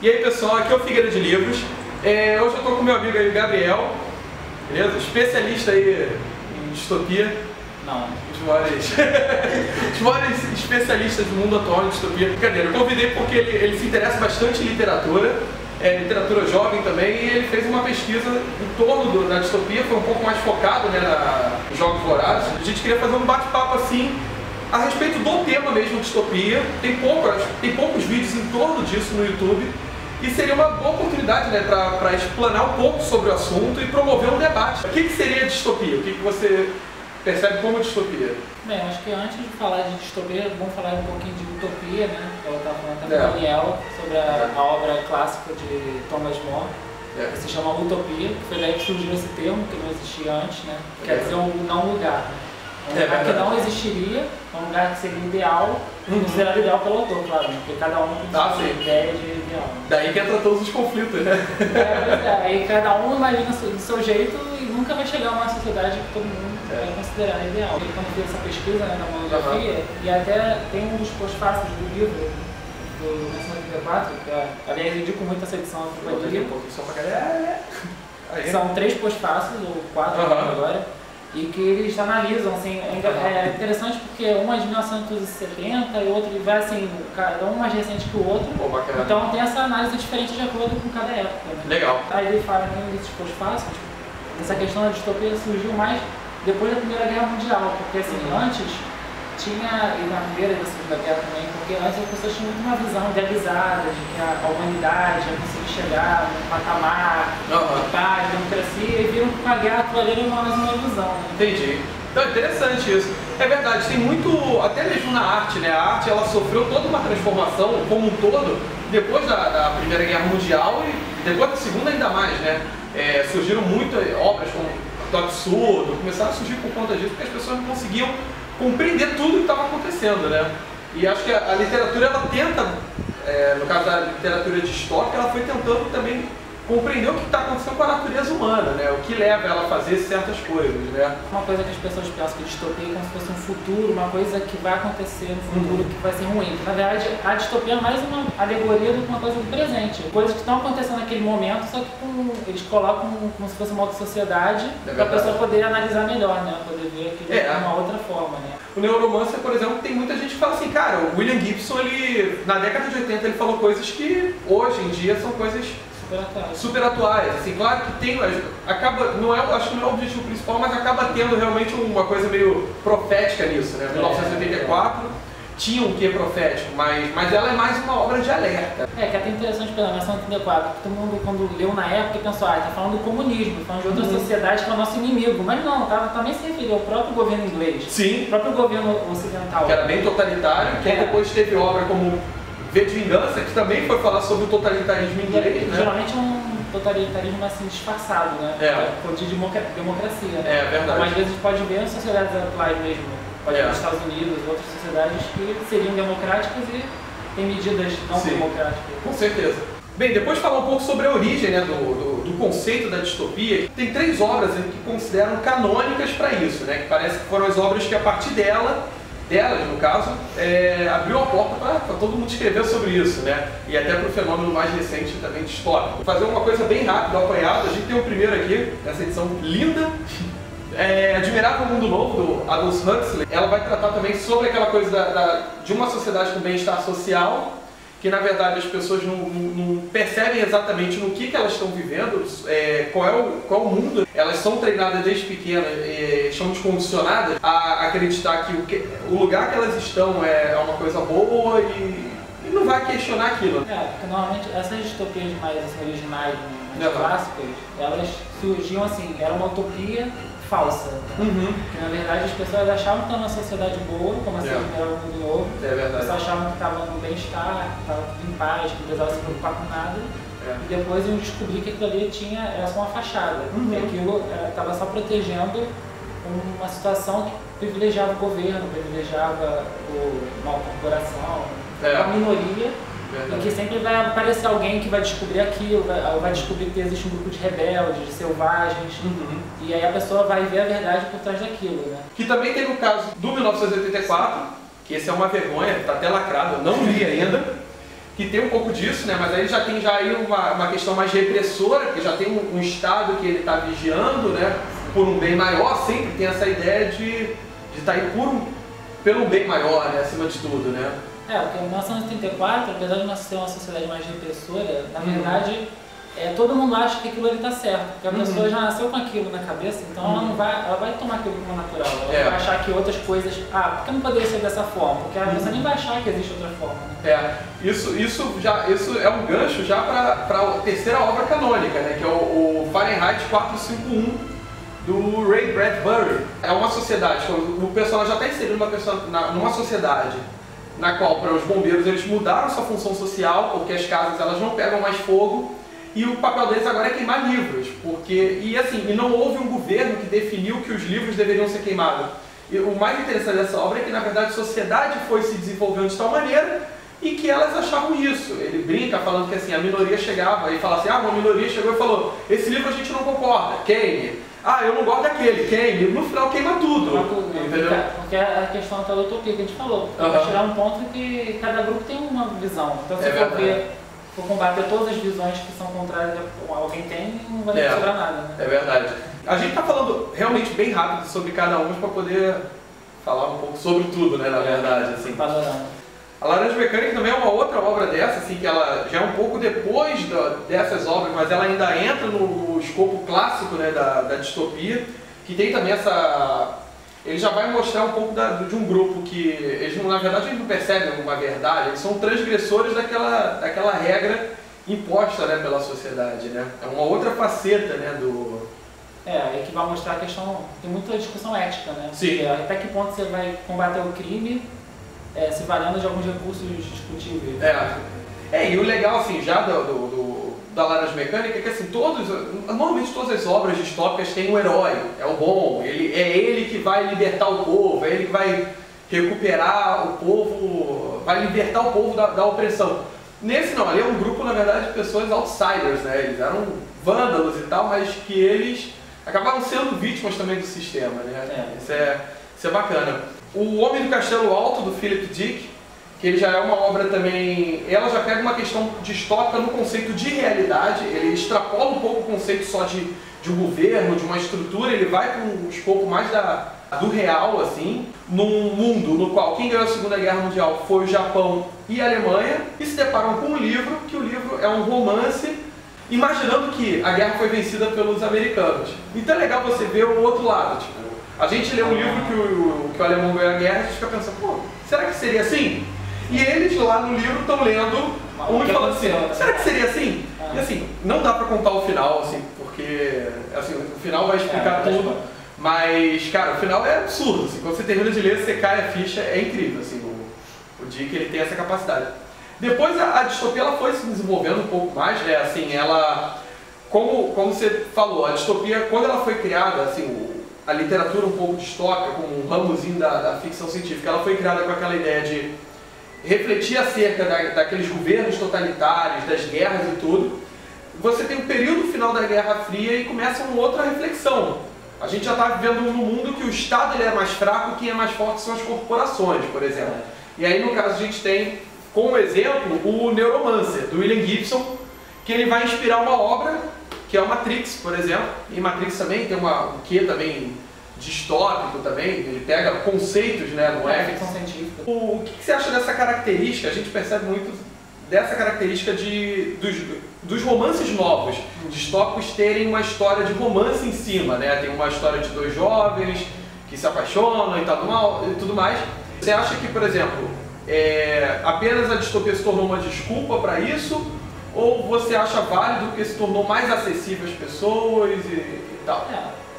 E aí pessoal, aqui é o Figueira de Livros. Hoje eu estou com meu amigo aí, Gabriel, beleza? Especialista aí em distopia. Não. Os maiores especialistas do mundo atual em distopia. Brincadeira, eu convidei porque ele se interessa bastante em literatura, literatura jovem também, e ele fez uma pesquisa em torno da distopia, foi um pouco mais focado, né, nos Jogos Vorazes. A gente queria fazer um bate-papo assim, a respeito do tema mesmo, distopia. Tem poucos vídeos em torno disso no YouTube, e seria uma boa oportunidade, né, para explanar um pouco sobre o assunto e promover um debate. O que seria distopia? O que você percebe como distopia? Bem, acho que antes de falar de distopia, vamos falar um pouquinho de utopia, né? Eu estava falando também com a Daniela sobre a obra clássica de Thomas More, que se chama Utopia, que foi daí que surgiu esse termo, que não existia antes, né? Quer dizer um não lugar. Um lugar que não existiria, um lugar que seria ideal, considerado ideal pelo autor, claro, né? Porque cada um tem sua ideia de ideal. Daí que entra todos os conflitos, né? Aí cada um imagina do seu jeito e nunca vai chegar a uma sociedade que todo mundo vai considerar ideal. Quando eu fiz essa pesquisa, né, na monografia, e até tem um dos postfácios do livro, do 1984, que aliás eu indico muito essa edição do livro. São 3 postfácios, ou 4 agora. E que eles analisam, assim, é interessante porque um é de 1970 e outro vai assim, cada um mais recente que o outro. Então tem essa análise diferente de acordo com cada época. Né? Legal. Aí ele fala nesses postfácios, essa questão da distopia surgiu mais depois da Primeira Guerra Mundial, porque assim, antes tinha, e na Primeira e na Segunda Guerra também, porque antes as pessoas tinham muito uma visão idealizada de que a humanidade ia conseguir chegar num patamar de paz, democracia, e viram que com a guerra aquilo ali era mais uma ilusão. Né? Entendi. Então é interessante isso. É verdade, tem muito, até mesmo na arte, né? A arte ela sofreu toda uma transformação como um todo, depois da Primeira Guerra Mundial e depois da Segunda ainda mais, né? Surgiram muitas obras como do absurdo, começaram a surgir por conta disso, porque as pessoas não conseguiam compreender tudo que estava acontecendo, né? E acho que a literatura, ela tenta, no caso da literatura distópica, ela foi tentando também compreender o que está acontecendo com a natureza humana, né? O que leva ela a fazer certas coisas, né? Uma coisa que as pessoas pensam que distopia é como se fosse um futuro, uma coisa que vai acontecer no futuro, que vai ser ruim. Na verdade, a distopia é mais uma alegoria do que uma coisa do presente. Coisas que estão acontecendo naquele momento, só que eles colocam como se fosse uma outra sociedade, para a pessoa poder analisar melhor, né? Poder ver aquilo de uma outra forma, né? O Neuromancer, por exemplo, tem muita gente que fala assim, cara, o William Gibson, na década de 80, ele falou coisas que hoje em dia são coisas super atuais. Assim, claro que tem, acho que não é o objetivo principal, mas acaba tendo realmente uma coisa meio profética nisso, né? 1984 tinha um quê profético, mas ela é mais uma obra de alerta. Que é até interessante pela 1984, porque todo mundo quando leu na época pensou, tá falando do comunismo, falando de outra sociedade que é o nosso inimigo, mas não, também se referiu ao próprio governo inglês, o próprio governo ocidental. Que era bem totalitário, que depois teve obra como V de Vingança, que também foi falar sobre o totalitarismo inglês, né? Geralmente é um totalitarismo assim disfarçado, né? De democracia, né? É verdade. Mas às vezes pode ver em sociedades atuais mesmo, pode ver nos Estados Unidos, outras sociedades que seriam democráticas e tem medidas não democráticas. Com certeza. Bem, depois de falar um pouco sobre a origem, né, do conceito da distopia, tem 3 obras que consideram canônicas para isso, né? Que parece que foram as obras que a partir delas, no caso, abriu a porta para todo mundo escrever sobre isso, né? E até para o fenômeno mais recente também distópico. Vou fazer uma coisa bem rápida, apanhado. A gente tem o primeiro aqui, nessa edição linda. Admirável Mundo Novo, do Aldous Huxley. Ela vai tratar também sobre aquela coisa de uma sociedade com bem-estar social, que na verdade as pessoas não percebem exatamente no que elas estão vivendo, qual é o mundo. Elas são treinadas desde pequenas, são descondicionadas a acreditar que o lugar que elas estão é uma coisa boa e não vai questionar aquilo. Porque normalmente essas distopias mais originais, mais clássicas, elas surgiam assim, era uma utopia falsa. Que na verdade as pessoas achavam que estava numa sociedade boa, como assim, era um mundo novo. As pessoas achavam que estava no bem-estar, que estava tudo em paz, que não precisava se preocupar com nada. E depois iam descobrir que aquilo ali era só uma fachada. Que aquilo estava só protegendo uma situação que privilegiava o governo, privilegiava uma corporação, uma minoria. E que sempre vai aparecer alguém que vai descobrir aquilo, vai descobrir que existe um grupo de rebeldes, de selvagens, e aí a pessoa vai ver a verdade por trás daquilo, né? Que também teve o caso do 1984, que esse é uma vergonha, está até lacrado, eu não li ainda, que tem um pouco disso, né? Mas aí já tem aí uma questão mais repressora, porque já tem um Estado que ele está vigiando, né? Por um bem maior, sempre tem essa ideia de estar aí pelo bem maior, né? Acima de tudo, né? Porque em 1934, apesar de nós ser uma sociedade mais repressora, na verdade, todo mundo acha que aquilo ali está certo, porque a pessoa já nasceu com aquilo na cabeça, então ela vai tomar aquilo como natural, ela vai achar que outras coisas, por que não poderia ser dessa forma? Porque a pessoa nem vai achar que existe outra forma, né? Isso é um gancho já para a terceira obra canônica, né? Que é o Fahrenheit 451, do Ray Bradbury. É uma sociedade, o personagem já está inserido numa sociedade na qual, para os bombeiros, eles mudaram sua função social, porque as casas elas não pegam mais fogo, e o papel deles agora é queimar livros, e não houve um governo que definiu que os livros deveriam ser queimados. E o mais interessante dessa obra é que, na verdade, a sociedade foi se desenvolvendo de tal maneira e que elas achavam isso. Ele brinca falando que assim, a minoria chegava e falava assim, uma minoria chegou e falou, esse livro a gente não concorda, queime. Eu não gosto daquele, queime. No final queima tudo. Entendeu? Porque a questão da utopia que a gente falou. Vai chegar um ponto que cada grupo tem uma visão. Então se for combater todas as visões que são contrárias a alguém tem, não vai sobrar nada. Né? É verdade. A gente está falando realmente bem rápido sobre cada um, para poder falar um pouco sobre tudo, né, na verdade. Assim. A Laranja Mecânica também é uma outra obra dessa, assim, que ela já é um pouco depois dessas obras, mas ela ainda entra no escopo clássico, né, da distopia, que tem também essa... Ele já vai mostrar um pouco de um grupo que, eles, na verdade, eles não percebem uma verdade, eles são transgressores daquela regra imposta, né, pela sociedade, né? É uma outra faceta, né, do... aí que vai mostrar a questão, tem muita discussão ética, né? Sim. Porque até que ponto você vai combater o crime se valendo de alguns recursos discutíveis. E o legal, assim, já da Laranja Mecânica é que, assim, normalmente todas as obras distópicas têm um herói, é o bom, é ele que vai libertar o povo, é ele que vai recuperar o povo, vai libertar o povo da opressão. Nesse não, ali é um grupo, na verdade, de pessoas outsiders, né? Eles eram vândalos e tal, mas que eles acabaram sendo vítimas também do sistema, né? Isso é bacana. O Homem do Castelo Alto, do Philip Dick, que ele já é uma obra também, ela já pega uma questão distópica no conceito de realidade, ele extrapola um pouco o conceito só de um governo, de uma estrutura, ele vai para um escopo mais do real, assim, num mundo no qual quem ganhou a Segunda Guerra Mundial foi o Japão e a Alemanha, e se deparam com um livro, que o livro é um romance, imaginando que a guerra foi vencida pelos americanos. Então é legal você ver o outro lado, tipo, a gente lê um livro que o alemão ganhou a guerra e a gente fica pensando, será que seria assim? E eles lá no livro estão lendo um e falando assim, será que seria assim? E assim, não dá pra contar o final, assim, porque assim, o final vai explicar tudo, mas, cara, o final é absurdo, assim, quando você termina de ler, você cai a ficha, é incrível, assim, o Dick, ele tem essa capacidade. Depois a distopia ela foi se desenvolvendo um pouco mais, né, assim, ela, como você falou, a distopia, quando ela foi criada, assim, a literatura um pouco distópica, como um ramozinho da ficção científica, ela foi criada com aquela ideia de refletir acerca daqueles governos totalitários, das guerras e tudo. Você tem o período final da Guerra Fria e começa uma outra reflexão. A gente já está vivendo num mundo que o Estado ele é mais fraco e quem é mais forte são as corporações, por exemplo. E aí, no caso, a gente tem, como exemplo, o Neuromancer, do William Gibson, que ele vai inspirar uma obra que é o Matrix, por exemplo. E Matrix também tem um quê também distópico também, ele pega conceitos, né, não é? Ficção científica. O que você acha dessa característica? A gente percebe muito dessa característica dos romances novos, distópicos terem uma história de romance em cima, né? Tem uma história de dois jovens que se apaixonam e tudo mais. Você acha que, por exemplo, apenas a distopia se tornou uma desculpa para isso? Ou você acha válido porque se tornou mais acessível às pessoas e tal?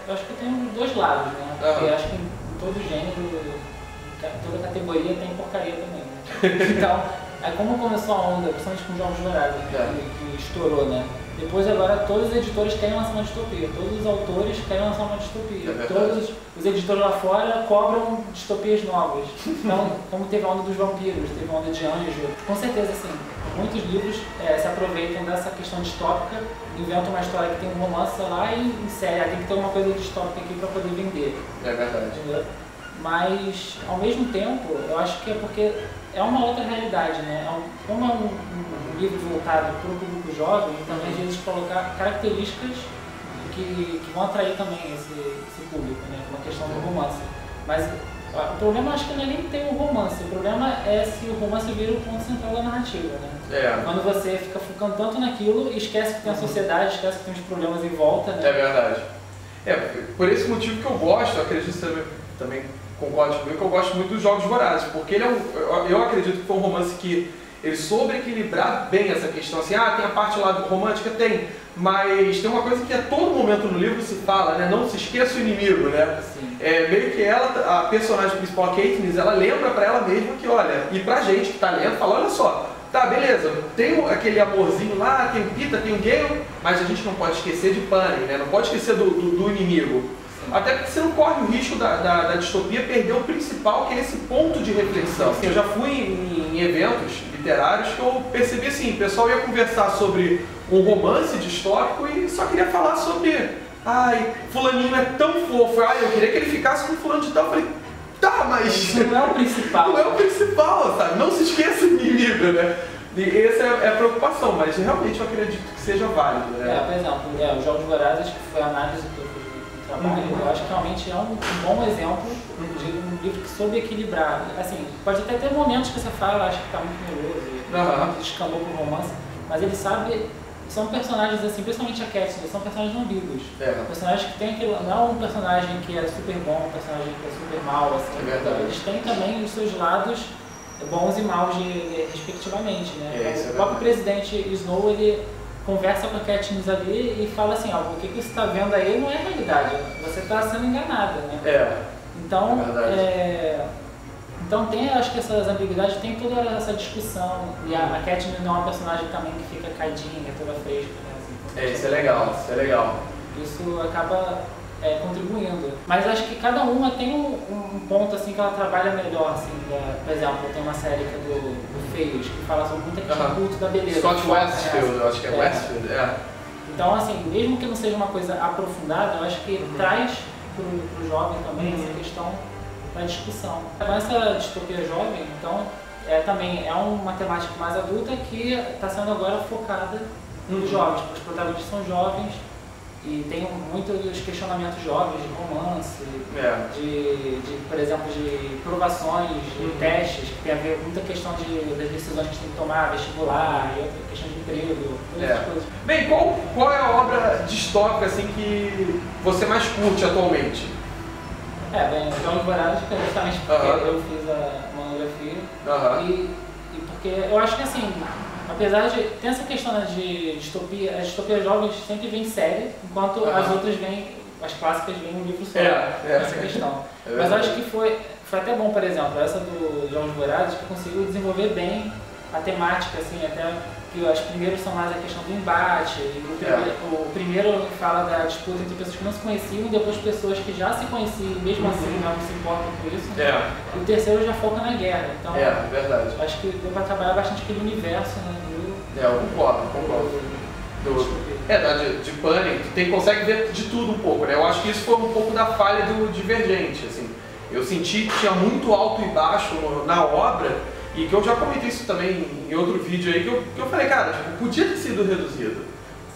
Eu acho que tem os dois lados, né? Porque eu acho que em todo gênero, toda categoria tem porcaria também, né? Então, como começou a onda, principalmente com Jogos Vorazes, que estourou, né? Depois agora todos os editores querem lançar uma distopia, todos os autores querem lançar uma distopia, todos os editores lá fora cobram distopias novas. Então, como teve a onda dos vampiros, teve a onda de anjo, com certeza sim, muitos livros se aproveitam dessa questão distópica, inventam uma história que tem um romance lá e insere, tem que ter uma coisa distópica aqui para poder vender. É verdade. Entendeu? Mas, ao mesmo tempo, eu acho que é porque é uma outra realidade, né? Como é um livro voltado para o público jovem, também às vezes colocar características que vão atrair também esse público, né? Uma questão do romance. Mas o problema acho que não é nem ter um romance, o problema é se o romance vira o ponto central da narrativa, né? Quando você fica focando tanto naquilo e esquece que tem a sociedade, esquece que tem os problemas em volta, né? É verdade. Por esse motivo que eu gosto, eu acredito que você também concorda comigo, que eu gosto muito dos Jogos Vorazes, porque ele eu acredito que foi um romance que ele soube equilibrar bem essa questão, assim, tem a parte lá romântica, tem, mas tem uma coisa que a todo momento no livro se fala, né, não se esqueça o inimigo, né? Sim. Meio que ela, a personagem principal, a Katniss, ela lembra pra ela mesma que, olha, e pra gente que tá lendo, fala, olha só, tá, beleza, tem aquele amorzinho lá, tem o Peeta, tem o Gale, mas a gente não pode esquecer de Panem, né? Não pode esquecer do inimigo. Até porque você não corre o risco da distopia perder o principal, que é esse ponto de reflexão. Eu já fui em eventos literários que eu percebi assim, o pessoal ia conversar sobre um romance distópico e só queria falar sobre, fulaninho é tão fofo, eu queria que ele ficasse com fulano de tal. Eu falei, tá, mas isso não é o principal. Não é o principal, sabe? Não se esqueça do inimigo, né? E essa é a preocupação, mas realmente eu acredito que seja válido, né? Por exemplo, os Jogos Vorazes, que foi a análise que eu fiz do trabalho, eu acho que realmente é um bom exemplo de um livro que soube equilibrar. Assim, pode até ter momentos que você fala, acho que está muito meloso, descambou pro romance, mas ele sabe. São personagens assim, principalmente a Katniss, são personagens ambíguos. Personagens que tem aquilo, não é um personagem que é super bom, um personagem que é super mal, assim. Eles têm também os seus lados bons e maus respectivamente, né? O próprio presidente Snow, ele conversa com a Katniss ali e fala assim, o que você está vendo aí não é realidade, você está sendo enganada, né? Então tem, acho que essas ambiguidades, tem toda essa discussão, e a Katniss não é uma personagem também que fica caidinha, toda fresca, né? Assim, isso é legal, Isso acaba contribuindo. Mas acho que cada uma tem um ponto assim que ela trabalha melhor, assim, por exemplo, tem uma série que é do Feios, que fala sobre muita questão do culto da beleza. Scott Westfield, eu acho que é Westfield, Então assim, mesmo que não seja uma coisa aprofundada, eu acho que traz pro jovem também essa questão da discussão. Com essa distopia jovem, então, também é uma temática mais adulta que está sendo agora focada nos jovens, porque os protagonistas são jovens e tem muitos questionamentos jovens de romance, por exemplo, de provações, de testes, que tem a ver com muita questão das decisões que a gente tem que tomar, vestibular e outra questão de emprego, todas essas coisas. Bem, qual é a obra distópica assim, que você mais curte atualmente? Os Jogos Vorazes, que é justamente porque eu fiz a monografia e porque eu acho que assim, apesar de ter essa questão de distopia, as distopias jovens sempre vêm série, enquanto as outras vêm, as clássicas vêm um livro só, essa questão. Mas eu acho que foi até bom, por exemplo, essa do Jogos Vorazes, que conseguiu desenvolver bem a temática, assim, até que as primeiras são mais a questão do embate, o primeiro fala da disputa entre pessoas que não se conheciam, depois pessoas que já se conheciam, mesmo assim não se importam com isso. E o terceiro já foca na guerra, então verdade. Acho que deu para trabalhar bastante aquele universo, né? Eu concordo. De Panem, tu consegue ver de tudo um pouco, né? Eu acho que isso foi um pouco da falha do Divergente, assim. Eu senti que tinha muito alto e baixo na obra, e que eu já comentei isso também em outro vídeo aí, que eu falei, cara, podia ter sido reduzido.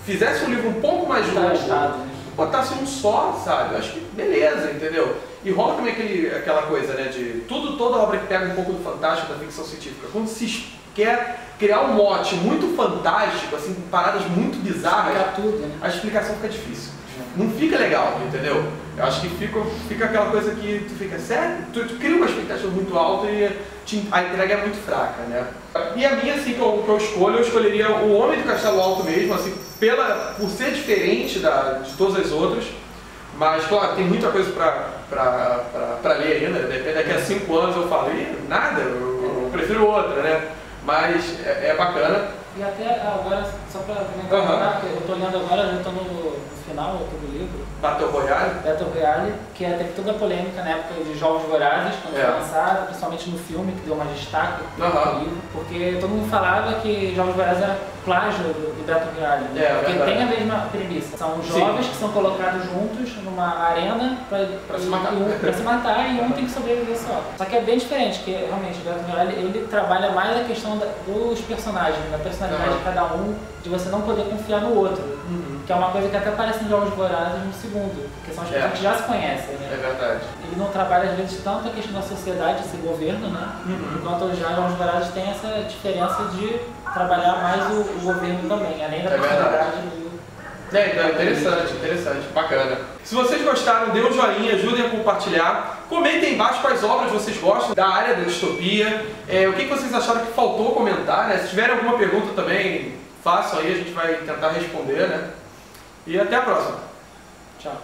Fizesse um livro um pouco mais longo, botasse um só, sabe? Eu acho que beleza, entendeu? E rola também aquela coisa, né, de toda obra que pega um pouco do fantástico, da ficção científica, quando se quer criar um mote muito fantástico, assim, com paradas muito bizarras, a explicação fica difícil. Não fica legal, entendeu? Eu acho que fica aquela coisa que tu fica, sério? Tu cria uma expectativa muito alta e a entrega é muito fraca, né? E a minha, assim, que eu escolheria O Homem do Castelo Alto mesmo, assim, por ser diferente de todas as outras. Mas, claro, tem muita coisa pra ler ainda, daqui a 5 anos eu falo, nada, eu prefiro outra, né? Mas é bacana. E até agora, só pra comentar, porque eu tô lendo agora, eu tô no final do livro. Battle Royale? Battle Royale, que teve toda a polêmica na época de Jogos Vorazes, quando foi lançado, principalmente no filme, que deu mais destaque no livro, porque todo mundo falava que Jogos Vorazes era plágio do Battle Royale, porque tem a mesma premissa. São jovens que são colocados juntos numa arena para se matar e um tem que sobreviver só que é bem diferente, que realmente o Battle Royale ele trabalha mais a questão dos personagens, da personalidade de cada um, de você não poder confiar no outro, que é uma coisa que até aparece em Jogos Vorazes no segundo, porque são as pessoas que já se conhecem, né? É verdade. Ele não trabalha às vezes tanto a questão da sociedade, esse governo, né? Enquanto já Jogos Vorazes tem essa diferença de trabalhar mais o governo também, além da personalidade do... Então é interessante, bacana. Se vocês gostaram, dê um joinha, ajudem a compartilhar. Comentem aí embaixo quais obras vocês gostam da área da distopia. O que vocês acharam que faltou comentar, né? Se tiverem alguma pergunta também, façam aí, a gente vai tentar responder, né? E até a próxima. Tchau.